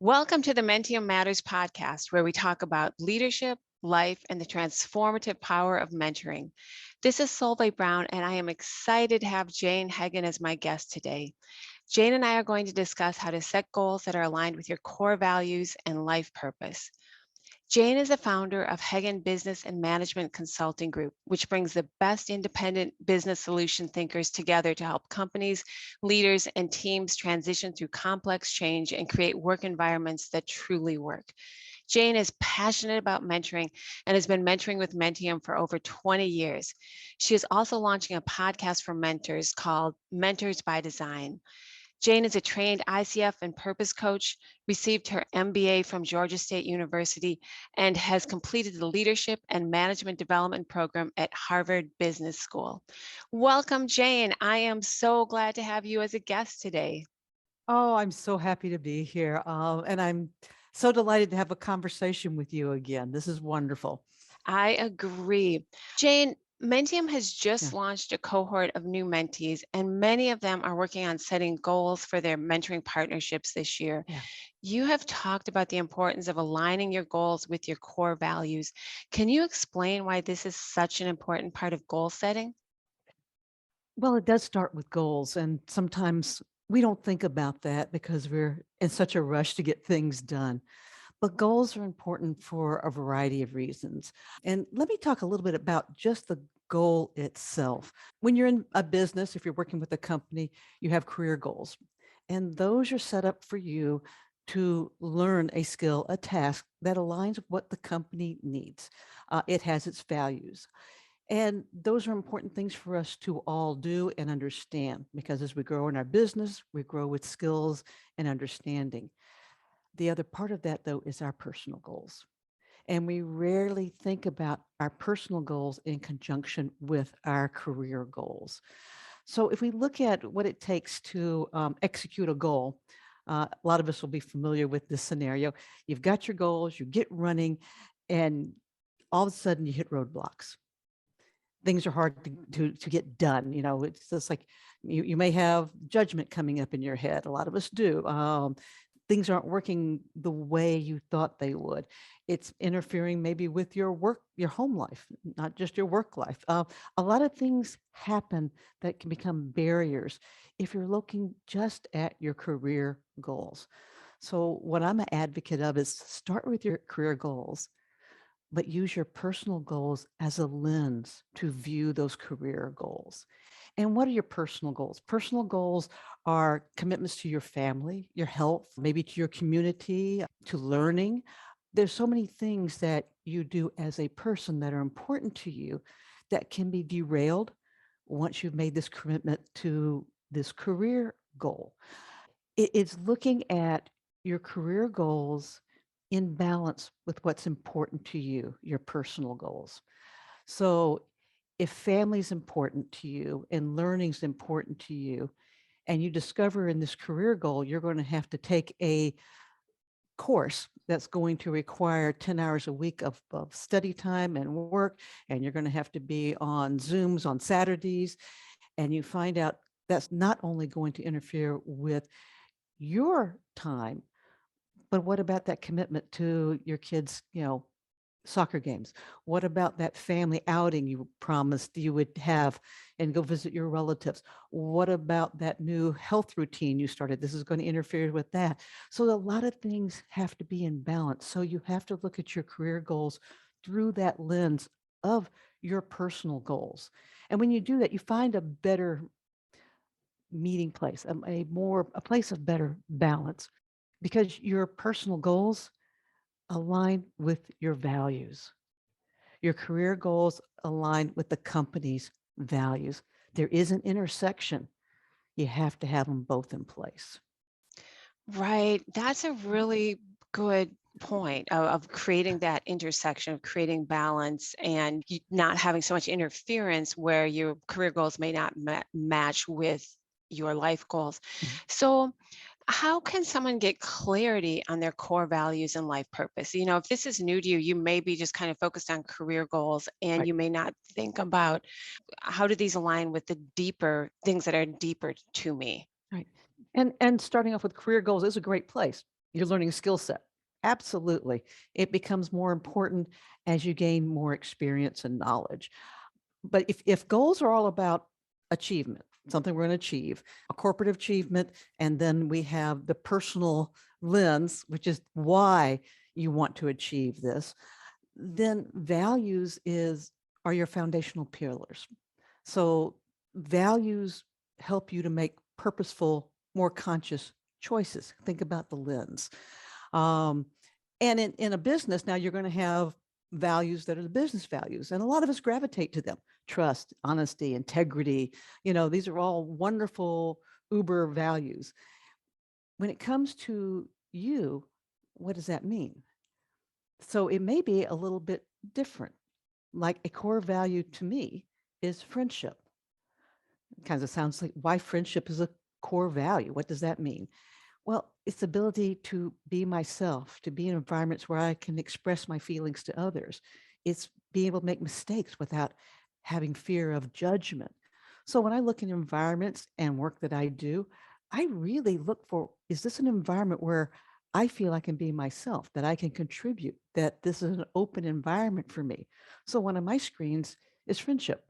Welcome to the Mentee Matters podcast, where we talk about leadership, life, and the transformative power of mentoring. This is Solveig Brown, and I am excited to have Jayne Heggen as my guest today. Jayne and I are going to discuss how to set goals that are aligned with your core values and life purpose. Jayne is the founder of Heggen Business and Management Consulting Group, which brings the best independent business solution thinkers together to help companies, leaders, and teams transition through complex change and create work environments that truly work. Jayne is passionate about mentoring and has been mentoring with Mentium for over 20 years. She is also launching a podcast for mentors called Mentors by Design. Jayne is a trained ICF and purpose coach, received her MBA from Georgia State University, and has completed the leadership and management development program at Harvard Business School. Welcome, Jayne. I am so glad to have you as a guest today. Oh, I'm so happy to be here. And I'm so delighted to have a conversation with you again. This is wonderful. I agree. Jayne, Mentium has just Yeah. launched a cohort of new mentees, and many of them are working on setting goals for their mentoring partnerships this year. Yeah. You have talked about the importance of aligning your goals with your core values. Can you explain why this is such an important part of goal setting? Well, it does start with goals. And sometimes we don't think about that because we're in such a rush to get things done. But goals are important for a variety of reasons. And let me talk a little bit about just the goal itself. When you're in a business, if you're working with a company, you have career goals. And those are set up for you to learn a skill, a task that aligns with what the company needs. It has its values. And those are important things for us to all do and understand because as we grow in our business, we grow with skills and understanding. The other part of that, though, is our personal goals. And we rarely think about our personal goals in conjunction with our career goals. So if we look at what it takes to execute a goal, a lot of us will be familiar with this scenario. You've got your goals, you get running, and all of a sudden you hit roadblocks. Things are hard to get done. You know, it's just like you may have judgment coming up in your head. A lot of us do. Things aren't working the way you thought they would. It's interfering maybe with your work, your home life, not just your work life. A lot of things happen that can become barriers if you're looking just at your career goals. So, what I'm an advocate of is start with your career goals, but use your personal goals as a lens to view those career goals. And what are your personal goals? Personal goals are commitments to your family, your health, maybe to your community, to learning. There's so many things that you do as a person that are important to you that can be derailed once you've made this commitment to this career goal. It's looking at your career goals in balance with what's important to you, your personal goals. So if family is important to you and learning is important to you, and you discover in this career goal, you're going to have to take a course that's going to require 10 hours a week of study time and work, and you're going to have to be on Zooms on Saturdays, and you find out that's not only going to interfere with your time, but what about that commitment to your kids, soccer games? What about that family outing you promised you would have and go visit your relatives? What about that new health routine you started? This is going to interfere with that. So a lot of things have to be in balance. So you have to look at your career goals through that lens of your personal goals. And when you do that, you find a better meeting place, a place of better balance because your personal goals align with your values. Your career goals align with the company's values. There is an intersection. You have to have them both in place. Right. That's a really good point of creating that intersection, of creating balance and not having so much interference where your career goals may not match with your life goals. Mhm. So, how can someone get clarity on their core values and life purpose? If this is new to you, you may be just kind of focused on career goals and Right, you may not think about how do these align with the deeper things that are deeper to me? right. And starting off with career goals is a great place. You're learning a skill set. Absolutely. It becomes more important as you gain more experience and knowledge. But if goals are all about achievement, something we're going to achieve, a corporate achievement, and then we have the personal lens, which is why you want to achieve this, then values are your foundational pillars. So values help you to make purposeful, more conscious choices. Think about the lens. Um, and in a business, now you're going to have values that are the business values. And a lot of us gravitate to them: trust, honesty, integrity. These are all wonderful Uber values. When it comes to you, what does that mean? So it may be a little bit different. Like a core value to me is friendship. It kind of sounds like why friendship is a core value. What does that mean? Well, it's the ability to be myself, to be in environments where I can express my feelings to others. It's being able to make mistakes without having fear of judgment. So when I look in environments and work that I do, I really look for, is this an environment where I feel I can be myself, that I can contribute, that this is an open environment for me? So one of my screens is friendship.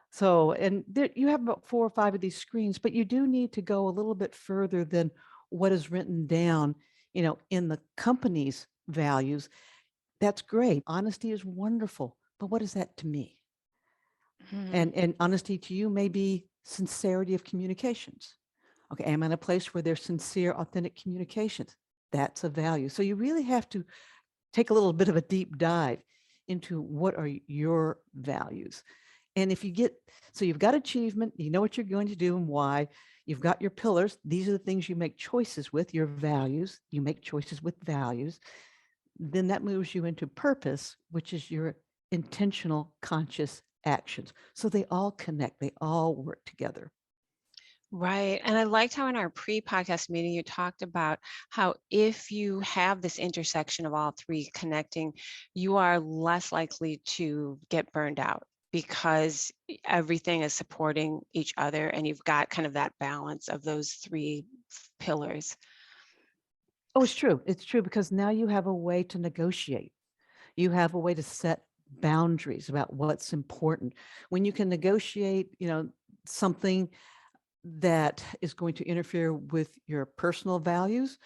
So, and there, you have about 4 or 5 of these screens, but you do need to go a little bit further than what is written down, in the company's values. That's great. Honesty is wonderful, but what is that to me? Mhm. And honesty to you may be sincerity of communications. Okay, am I in a place where there's sincere, authentic communications? That's a value. So you really have to take a little bit of a deep dive into what are your values. And if you get, so you've got achievement, you know what you're going to do and why. You've got your pillars. These are the things you make choices with, your values. You make choices with values. Then that moves you into purpose, which is your intentional, conscious actions. So they all connect, they all work together. Right. And I liked how in our pre-podcast meeting you talked about how if you have this intersection of all three connecting, you are less likely to get burned out because everything is supporting each other and you've got kind of that balance of those three pillars. Oh, it's true. It's true because now you have a way to negotiate. You have a way to set boundaries about what's important. When you can negotiate, something that is going to interfere with your personal values,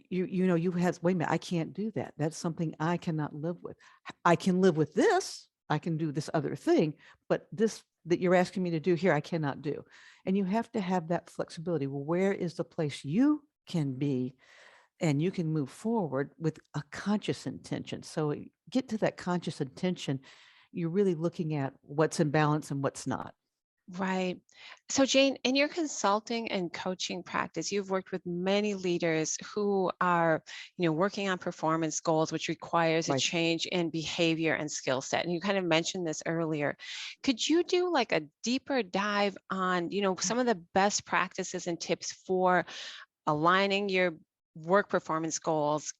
you have, wait a minute, I can't do that. That's something I cannot live with. I can live with this. I can do this other thing, but this that you're asking me to do here, I cannot do. And you have to have that flexibility. Well, where is the place you can be and you can move forward with a conscious intention? So get to that conscious intention. You're really looking at what's in balance and what's not. Right. So, Jane, in your consulting and coaching practice, you've worked with many leaders who are, working on performance goals, which requires a Right. change in behavior and skill set. And you kind of mentioned this earlier. Could you do like a deeper dive on, some of the best practices and tips for aligning your work performance goals,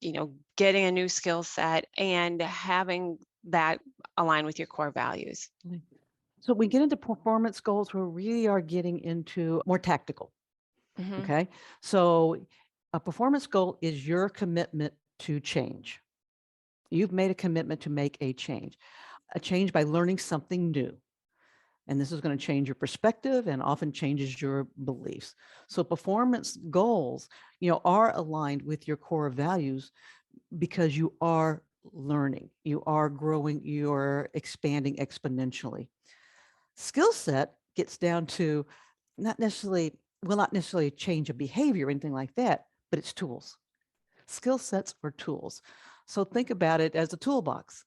getting a new skill set and having that align with your core values? So we get into performance goals, we really are getting into more tactical. Hmm. Okay. So a performance goal is your commitment to change. You've made a commitment to make a change by learning something new. And this is going to change your perspective and often changes your beliefs. So performance goals, are aligned with your core values because you are learning, you are growing, you're expanding exponentially. Skill set gets down to not necessarily, will not necessarily change a behavior or anything like that, but it's tools. Skill sets are tools. So think about it as a toolbox,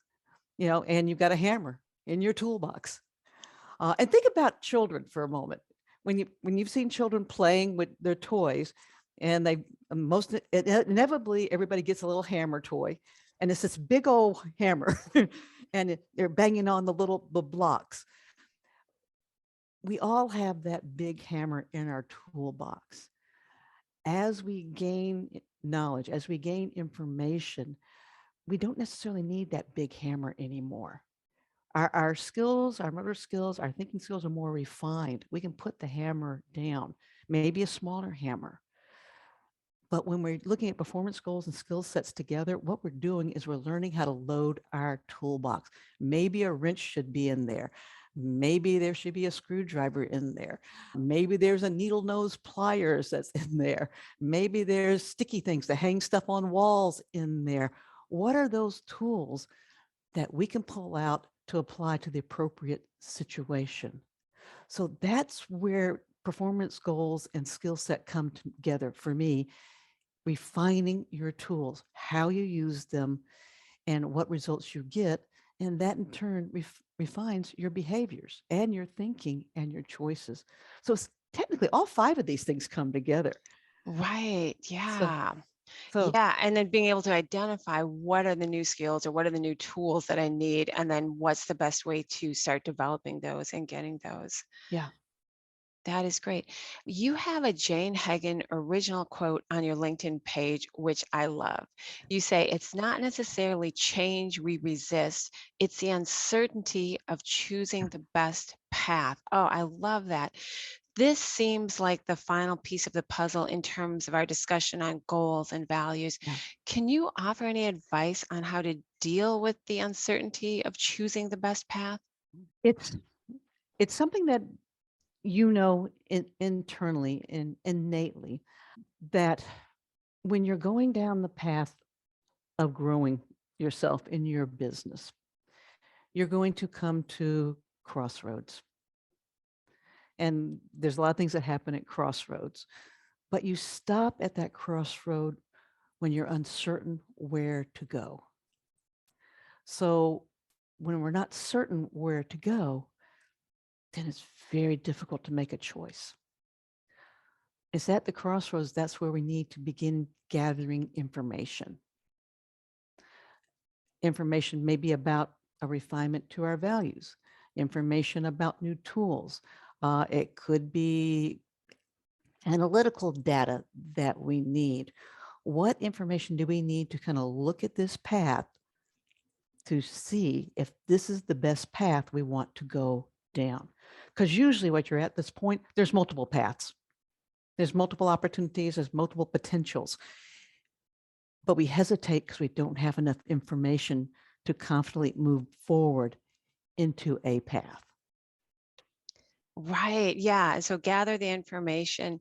and you've got a hammer in your toolbox. And think about children for a moment. When you've seen children playing with their toys, and inevitably everybody gets a little hammer toy, and it's this big old hammer, and they're banging on the blocks. We all have that big hammer in our toolbox. As we gain knowledge, as we gain information, we don't necessarily need that big hammer anymore. Our skills, our motor skills, our thinking skills are more refined. We can put the hammer down, maybe a smaller hammer. But when we're looking at performance goals and skill sets together, what we're doing is we're learning how to load our toolbox. Maybe a wrench should be in there. Maybe there should be a screwdriver in there. Maybe there's a needle nose pliers that's in there. Maybe there's sticky things to hang stuff on walls in there. What are those tools that we can pull out to apply to the appropriate situation? So that's where performance goals and skill set come together for me, refining your tools, how you use them, and what results you get. And that in turn refines your behaviors and your thinking and your choices. So it's technically all five of these things come together. Right. So, Yeah. so Yeah. And then being able to identify what are the new skills or what are the new tools that I need, and then what's the best way to start developing those and getting those. yeah, That is great. You have a Jayne Heggen original quote on your LinkedIn page, which I love. You say, "It's not necessarily change we resist, it's the uncertainty of choosing the best path." Oh, I love that. This seems like the final piece of the puzzle in terms of our discussion on goals and values. yeah. Can you offer any advice on how to deal with the uncertainty of choosing the best path? It's it's something that internally and innately that when you're going down the path of growing yourself in your business, you're going to come to crossroads. And there's a lot of things that happen at crossroads, but you stop at that crossroad when you're uncertain where to go. So when we're not certain where to go, then it's very difficult to make a choice. It's at the crossroads, that's where we need to begin gathering information. Information maybe about a refinement to our values, information about new tools. It could be analytical data that we need. What information do we need to kind of look at this path to see if this is the best path we want to go down? Because usually what you're at this point, there's multiple paths. There's multiple opportunities, there's multiple potentials, but we hesitate because we don't have enough information to confidently move forward into a path. Right. Yeah. So gather the information.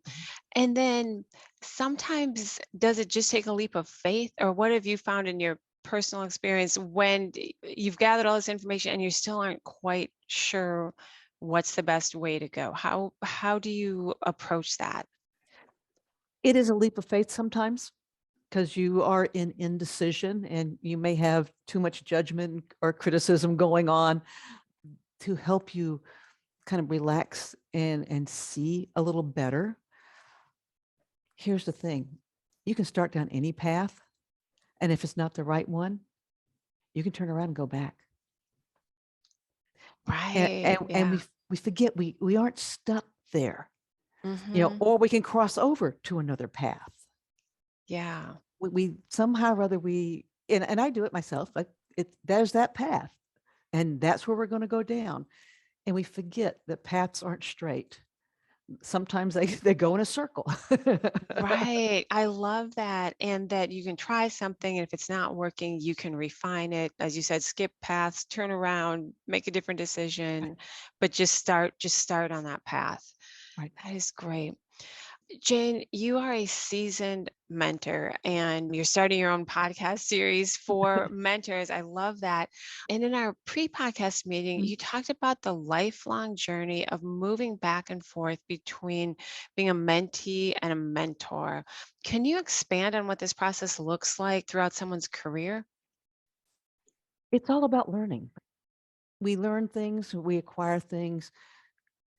And then sometimes does it just take a leap of faith, or what have you found in your personal experience when you've gathered all this information and you still aren't quite sure what's the best way to go? How do you approach that? It is a leap of faith sometimes because you are in indecision and you may have too much judgment or criticism going on. To help you kind of relax and see a little better, here's the thing. You can start down any path, and if it's not the right one, you can turn around and go back. And Right. and Yeah. we forget we aren't stuck there, Hmm. or we can cross over to another path. Yeah. We somehow or other and I do it myself, like there's that path, and that's where we're going to go down. And we forget that paths aren't straight. Sometimes they go in a circle. Right. I love that. And that you can try something, and if it's not working, you can refine it. As you said, skip paths, turn around, make a different Right, decision, but just start on that path. right. That is great. Jayne, you are a seasoned mentor and you're starting your own podcast series for mentors. I love that. And in our pre podcast meeting, Mm. you talked about the lifelong journey of moving back and forth between being a mentee and a mentor. Can you expand on what this process looks like throughout someone's career? It's all about learning. We learn things, we acquire things.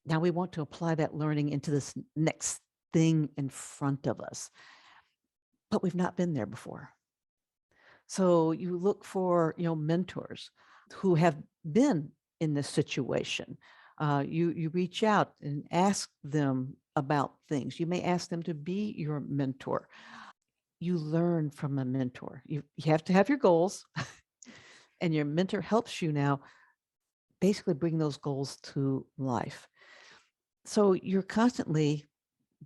Now we want to apply that learning into this next thing in front of us, but we've not been there before. So you look for, mentors who have been in this situation. You reach out and ask them about things. You may ask them to be your mentor. You learn from a mentor. You have to have your goals, and your mentor helps you now basically bring those goals to life. So you're constantly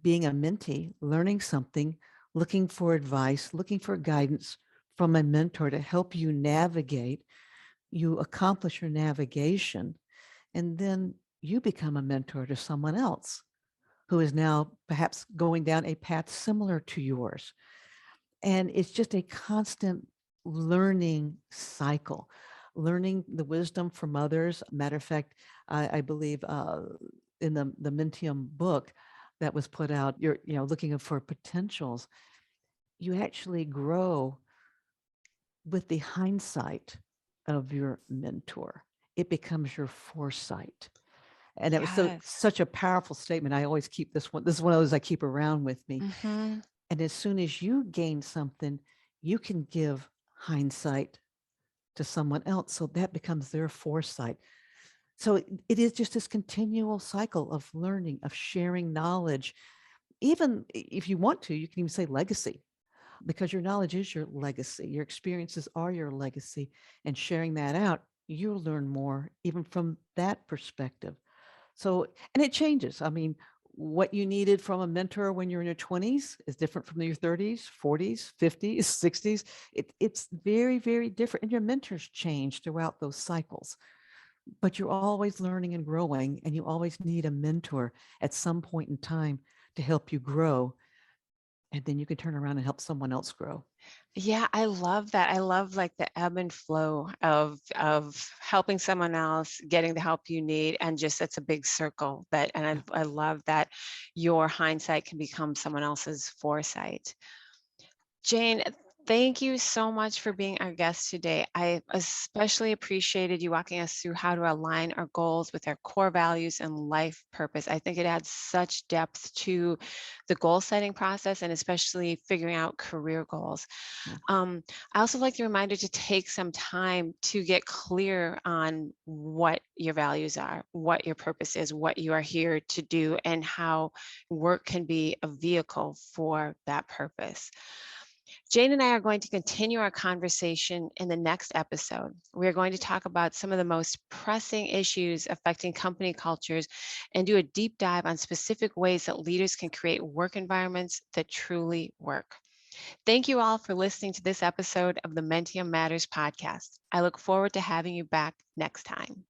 being a mentee, learning something looking for advice, looking for guidance from a mentor to help you navigate. You accomplish your navigation, and then you become a mentor to someone else who is now perhaps going down a path similar to yours. And it's just a constant learning cycle, learning the wisdom from others. Matter of fact, I believe in the Mentium book that was put out, you're looking for potentials. You actually grow with the hindsight of your mentor. It becomes your foresight. And it was Yes. such a powerful statement. I always keep this one. This is one of those I keep around with me. Mm-hmm. And as soon as you gain something, you can give hindsight to someone else. So that becomes their foresight. So it is just this continual cycle of learning, of sharing knowledge. Even if you want to, you can even say legacy, because your knowledge is your legacy. Your experiences are your legacy. And sharing that out, you'll learn more even from that perspective. So, and it changes. I mean, what you needed from a mentor when you're in your 20s is different from your 30s, 40s, 50s, 60s. It's very, very different. And your mentors change throughout those cycles. But you're always learning and growing, and you always need a mentor at some point in time to help you grow. And then you can turn around and help someone else grow. Yeah, I love that. I love like the ebb and flow of helping someone else, getting the help you need, and just it's a big circle. That Yeah. and I love that your hindsight can become someone else's foresight. Jane, thank you so much for being our guest today. I especially appreciated you walking us through how to align our goals with our core values and life purpose. I think it adds such depth to the goal setting process and especially figuring out career goals. Yeah. Um, I also like the reminder to take some time to get clear on what your values are, what your purpose is, what you are here to do, and how work can be a vehicle for that purpose. Jane and I are going to continue our conversation in the next episode. We are going to talk about some of the most pressing issues affecting company cultures and do a deep dive on specific ways that leaders can create work environments that truly work. Thank you all for listening to this episode of the Mentium Matters podcast. I look forward to having you back next time.